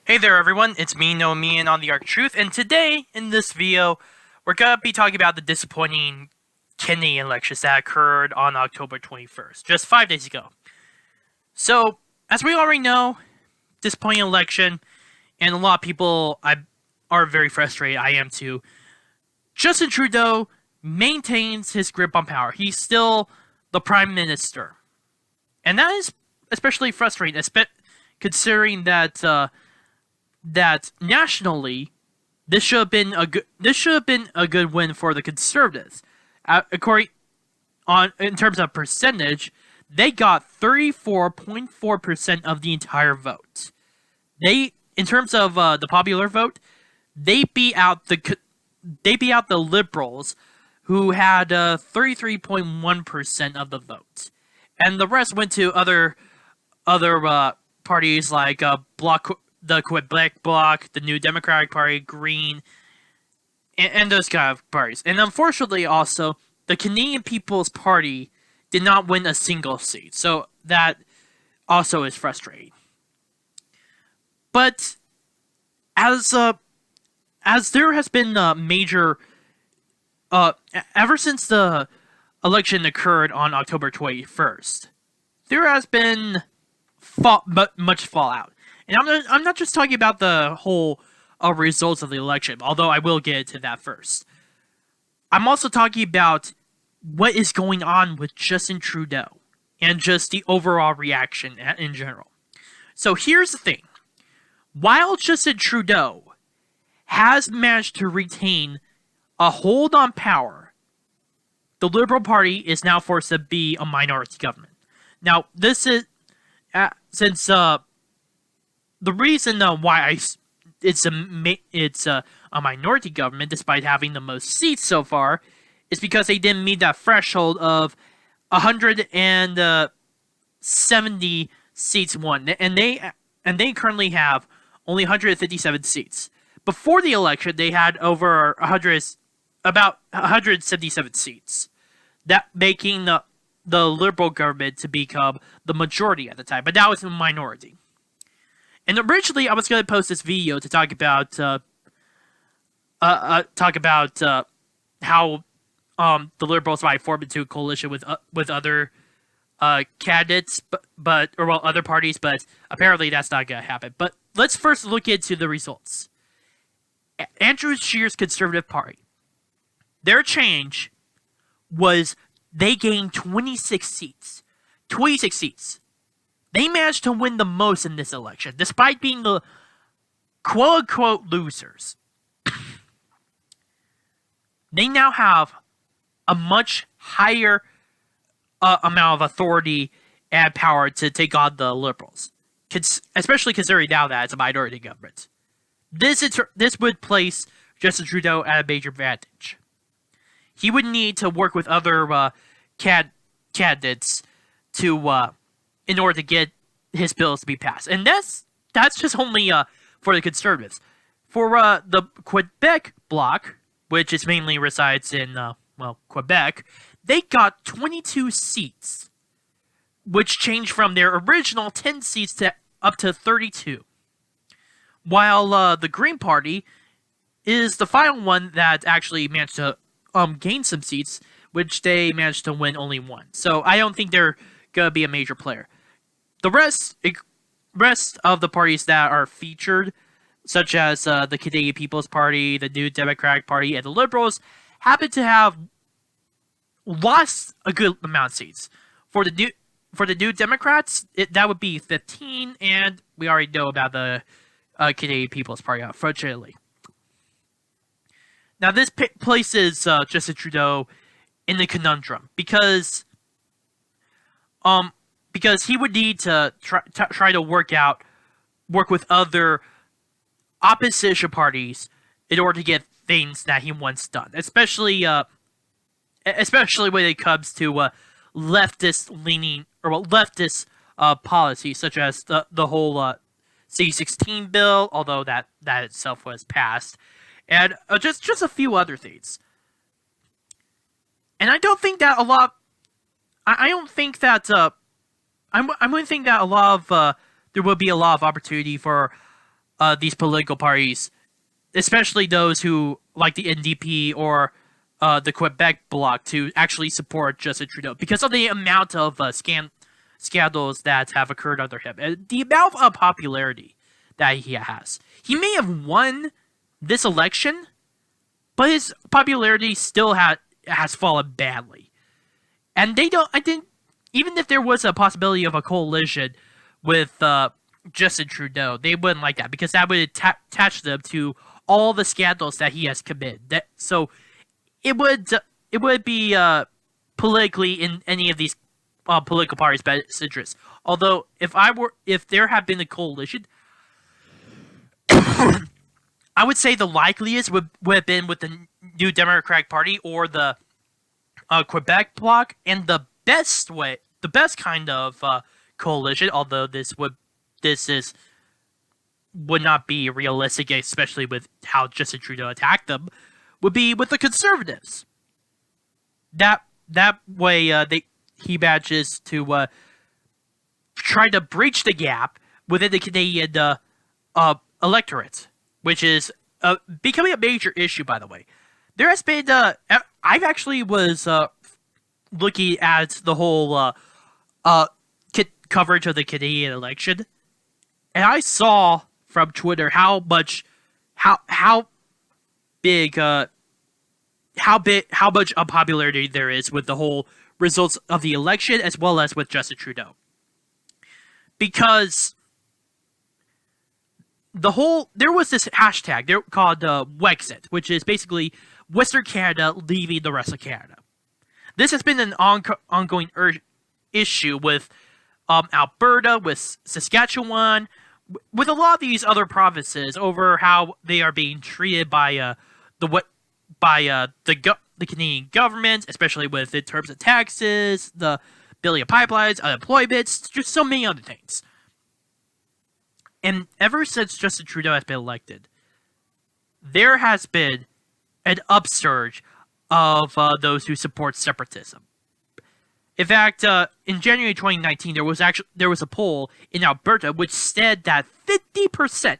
Hey there everyone, it's me, Noamian on the Arc Truth, and today, in this video, we're gonna be talking about the disappointing Canadian elections that occurred on October 21st, just 5 days ago. So, as we already know, disappointing election, and a lot of people are very frustrated, I am too. Justin Trudeau maintains his grip on power. He's still the Prime Minister. And that is especially frustrating, considering that that nationally, this should have been a good win for the Conservatives. In terms of percentage, they got 34.4% of the entire vote. In terms of the popular vote, they beat out the Liberals, who had 33.1% of the vote, and the rest went to other parties like the Quebec Bloc, the New Democratic Party, Green, and those kind of parties. And unfortunately, also, the Canadian People's Party did not win a single seat, so that also is frustrating. But as there has been a major ever since the election occurred on October 21st, there has been much fallout. And I'm not just talking about the whole results of the election, although I will get to that first. I'm also talking about what is going on with Justin Trudeau and just the overall reaction in general. So here's the thing. While Justin Trudeau has managed to retain a hold on power, the Liberal Party is now forced to be a minority government. Now, this is since the reason why it's a minority government, despite having the most seats so far, is because they didn't meet that threshold of 170 seats won, and they currently have only 157 seats. Before the election, they had over about 177 seats, that making the Liberal government to become the majority at the time, but now it's a minority. And originally, I was going to post this video to talk about how the Liberals might form into a coalition with other candidates, other parties, but apparently that's not going to happen. But let's first look into the results. Andrew Scheer's Conservative Party, their change was they gained 26 seats. 26 seats. They managed to win the most in this election, despite being the quote-unquote losers. They now have a much higher amount of authority and power to take on the Liberals, especially considering now that it's a minority government. This would place Justin Trudeau at a major advantage. He would need to work with other candidates to in order to get his bills to be passed, and that's just only for the Conservatives. For the Quebec Bloc, which is mainly resides in Quebec, they got 22 seats, which changed from their original 10 seats to up to 32. While the Green Party is the final one that actually managed to gain some seats, which they managed to win only one. So I don't think they're gonna be a major player. The rest of the parties that are featured, such as the Canadian People's Party, the New Democratic Party, and the Liberals, happen to have lost a good amount of seats. For the New Democrats, that would be 15, and we already know about the Canadian People's Party, unfortunately. Now, this places Justin Trudeau in the conundrum because he would need to try to work with other opposition parties in order to get things that he wants done, especially when it comes to leftist policies, such as the whole C-16 bill, although that itself was passed, and just a few other things. And I don't think that a lot. I don't think that I'm going to think that there will be a lot of opportunity for these political parties, especially those who like the NDP or the Quebec bloc, to actually support Justin Trudeau because of the amount of scandals that have occurred under him and the amount of popularity that he has. He may have won this election, but his popularity still has fallen badly. And they don't. I think even if there was a possibility of a coalition with Justin Trudeau, they wouldn't like that because that would attach them to all the scandals that he has committed. So it would be politically in any of these political parties' best interest. Although if there had been a coalition, I would say the likeliest would have been with the New Democratic Party or the Quebec bloc, and the best kind of coalition, although this would not be realistic, especially with how Justin Trudeau attacked them, would be with the Conservatives. That way, he manages to try to breach the gap within the Canadian electorate, which is becoming a major issue. By the way, there has been I actually was looking at the whole coverage of the Canadian election, and I saw from Twitter how much unpopularity there is with the whole results of the election as well as with Justin Trudeau. Because there was this hashtag called Wexit, which is basically Western Canada leaving the rest of Canada. This has been an ongoing issue with Alberta, with Saskatchewan, with a lot of these other provinces over how they are being treated by the Canadian government, especially in terms of taxes, the building of pipelines, unemployment, just so many other things. And ever since Justin Trudeau has been elected, there has been an upsurge of those who support separatism. In fact, in January 2019, there was a poll in Alberta which said that 50%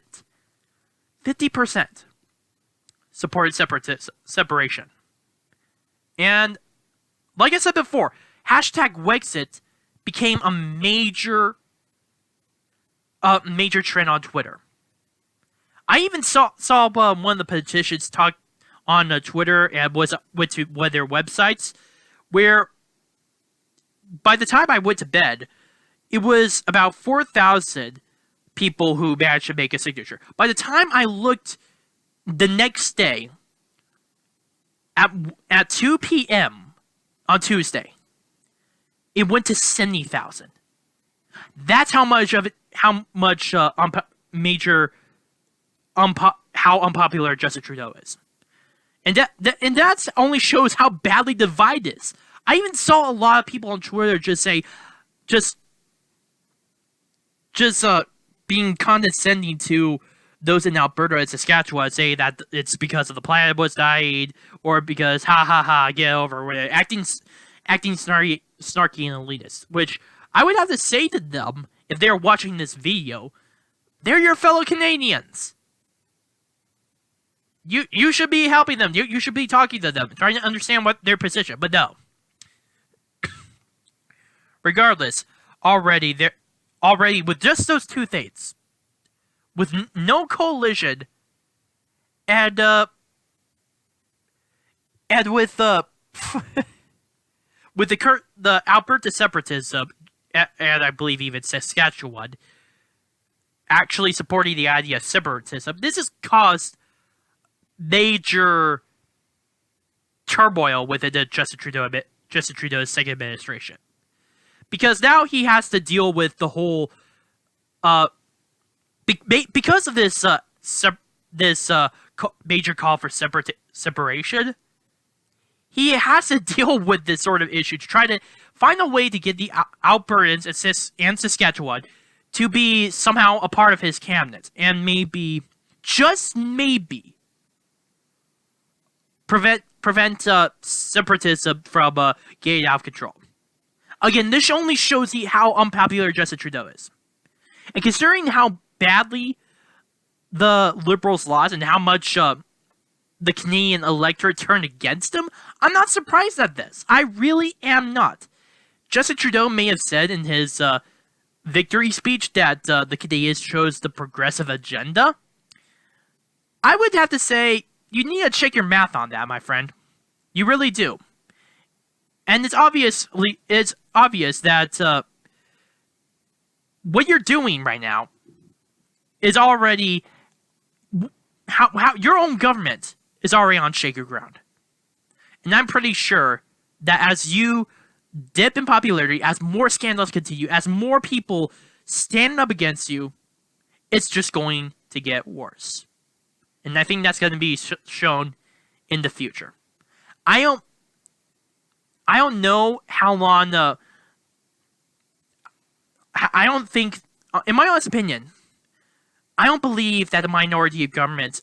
supported separation. And like I said before, hashtag Wexit became a major trend on Twitter. I even saw one of the petitions talk on Twitter and went to one of their websites, where by the time I went to bed, it was about 4,000 people who managed to make a signature. By the time I looked the next day, at 2 p.m. on Tuesday, it went to 70,000. That's how unpopular Justin Trudeau is. And that only shows how badly divided it is. I even saw a lot of people on Twitter just being condescending to those in Alberta and Saskatchewan, say that it's because of the planet was dying, or because get over it, acting snarky and elitist. Which I would have to say to them, if they're watching this video, they're your fellow Canadians. You should be helping them. You should be talking to them, trying to understand what their position. But no. Regardless, already with just those two things, with no coalition, and with with the Alberta separatism, and I believe even Saskatchewan actually supporting the idea of separatism, this has caused major turmoil within the Justin Trudeau's second administration. Because now he has to deal with the whole, because of this major call for separation, he has to deal with this sort of issue to try to find a way to get the Albertans and Saskatchewan to be somehow a part of his cabinet, and maybe, just maybe, prevent separatism from getting out of control. Again, this only shows how unpopular Justin Trudeau is. And considering how badly the Liberals' laws and how much the Canadian electorate turned against him, I'm not surprised at this. I really am not. Justin Trudeau may have said in his victory speech that the Canadians chose the progressive agenda. I would have to say you need to check your math on that, my friend. You really do. And it's obvious that what you're doing right now is already how your own government is already on shaky ground. And I'm pretty sure that as you dip in popularity, as more scandals continue, as more people stand up against you, it's just going to get worse. And I think that's going to be shown in the future. I don't know how long. I don't think, in my honest opinion, I don't believe that the minority of government,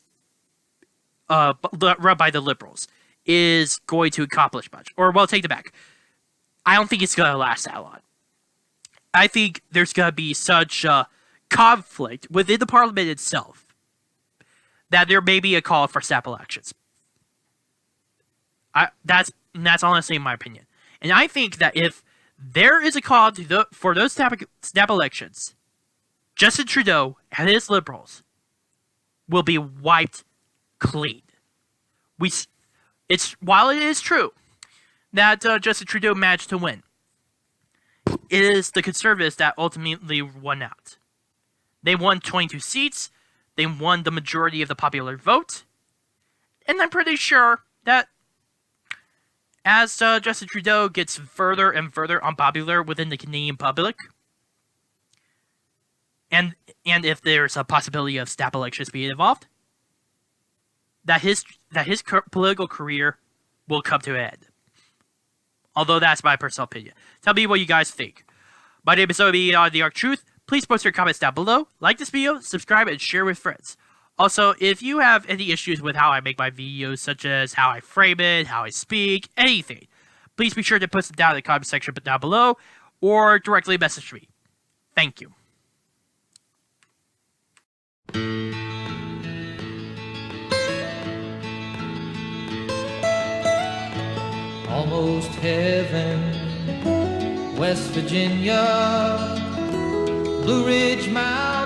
run by the Liberals, is going to accomplish much. Or, well, take it back. I don't think it's going to last that long. I think there's going to be such conflict within the parliament itself that there may be a call for snap elections. That's honestly my opinion. And I think that if there is a call for those snap elections, Justin Trudeau and his Liberals will be wiped clean. While it is true that Justin Trudeau managed to win, it is the Conservatives that ultimately won out. They won 22 seats. They won the majority of the popular vote. And I'm pretty sure that as Justin Trudeau gets further and further unpopular within the Canadian public, and if there's a possibility of snap elections being involved, that his political career will come to an end. Although that's my personal opinion. Tell me what you guys think. My name is Obi on The Arc Truth. Please post your comments down below, like this video, subscribe, and share with friends. Also, if you have any issues with how I make my videos, such as how I frame it, how I speak, anything, please be sure to post them down in the comment section down below, or directly message me. Thank you. Almost heaven, West Virginia, Blue Ridge Mountain.